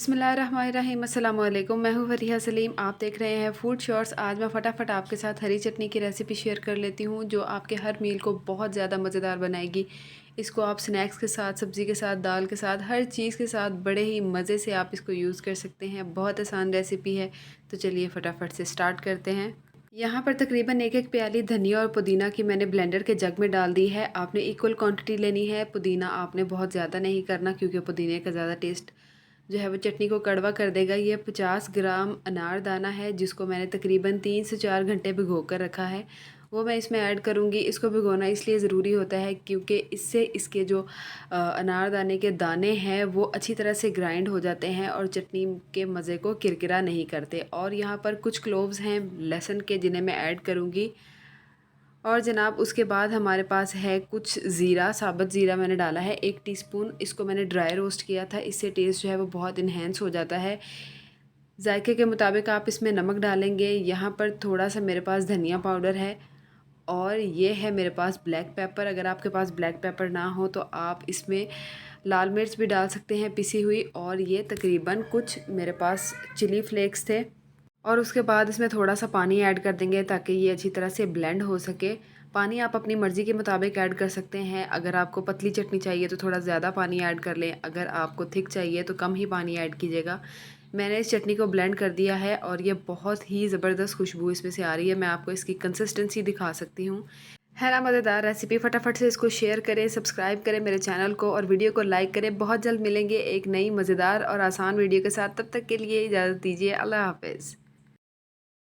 बिस्मिल्लाहिर्रहमानिर्रहीम अस्सलाम वालेकुम। मैं हूँ फरीहा सलीम। आप देख रहे हैं फूड शॉर्ट्स। आज मैं फटाफट आपके साथ हरी चटनी की रेसिपी शेयर कर लेती हूँ जो आपके हर मील को बहुत ज़्यादा मज़ेदार बनाएगी। इसको आप स्नैक्स के साथ, सब्ज़ी के साथ, दाल के साथ, हर चीज़ के साथ बड़े ही मज़े से आप इसको यूज़ कर सकते हैं। बहुत आसान रेसिपी है, तो चलिए फटाफट से स्टार्ट करते हैं। यहाँ पर तकरीबन एक प्याली धनिया और पुदीना की मैंने ब्लेंडर के जग में डाल दी है। आपने इक्वल क्वांटिटी लेनी है। पुदीना आपने बहुत ज़्यादा नहीं करना क्योंकि पुदीने का ज़्यादा टेस्ट जो है वो चटनी को कड़वा कर देगा। ये 50 ग्राम अनारदाना है जिसको मैंने तकरीबन 3 से 4 घंटे भिगो कर रखा है, वो मैं इसमें ऐड करूँगी। इसको भिगोना इसलिए ज़रूरी होता है क्योंकि इससे इसके जो अनारदाने के दाने हैं वो अच्छी तरह से ग्राइंड हो जाते हैं और चटनी के मज़े को किरकिरा नहीं करते। और यहाँ पर कुछ क्लोव्स हैं लहसुन के जिन्हें मैं ऐड करूँगी। और जनाब उसके बाद हमारे पास है कुछ ज़ीरा, साबुत ज़ीरा मैंने डाला है 1 टीस्पून। इसको मैंने ड्राई रोस्ट किया था, इससे टेस्ट जो है वो बहुत इन्हेंस हो जाता है। जायके के मुताबिक आप इसमें नमक डालेंगे। यहाँ पर थोड़ा सा मेरे पास धनिया पाउडर है और ये है मेरे पास ब्लैक पेपर। अगर आपके पास ब्लैक पेपर ना हो तो आप इसमें लाल मिर्च भी डाल सकते हैं पिसी हुई। और ये तकरीबन कुछ मेरे पास चिली फ्लेक्स थे। और उसके बाद इसमें थोड़ा सा पानी ऐड कर देंगे ताकि ये अच्छी तरह से ब्लेंड हो सके। पानी आप अपनी मर्ज़ी के मुताबिक ऐड कर सकते हैं। अगर आपको पतली चटनी चाहिए तो थोड़ा ज़्यादा पानी ऐड कर लें, अगर आपको थिक चाहिए तो कम ही पानी ऐड कीजिएगा। मैंने इस चटनी को ब्लेंड कर दिया है और ये बहुत ही ज़बरदस्त खुशबू इसमें से आ रही है। मैं आपको इसकी कंसिस्टेंसी दिखा सकती हूँ। है ना मज़ेदार रेसिपी। फटाफट से इसको शेयर करें, सब्सक्राइब करें मेरे चैनल को और वीडियो को लाइक करें। बहुत जल्द मिलेंगे एक नई मज़ेदार और आसान वीडियो के साथ। तब तक के लिए इजाज़त दीजिए। अल्लाह हाफ़िज़।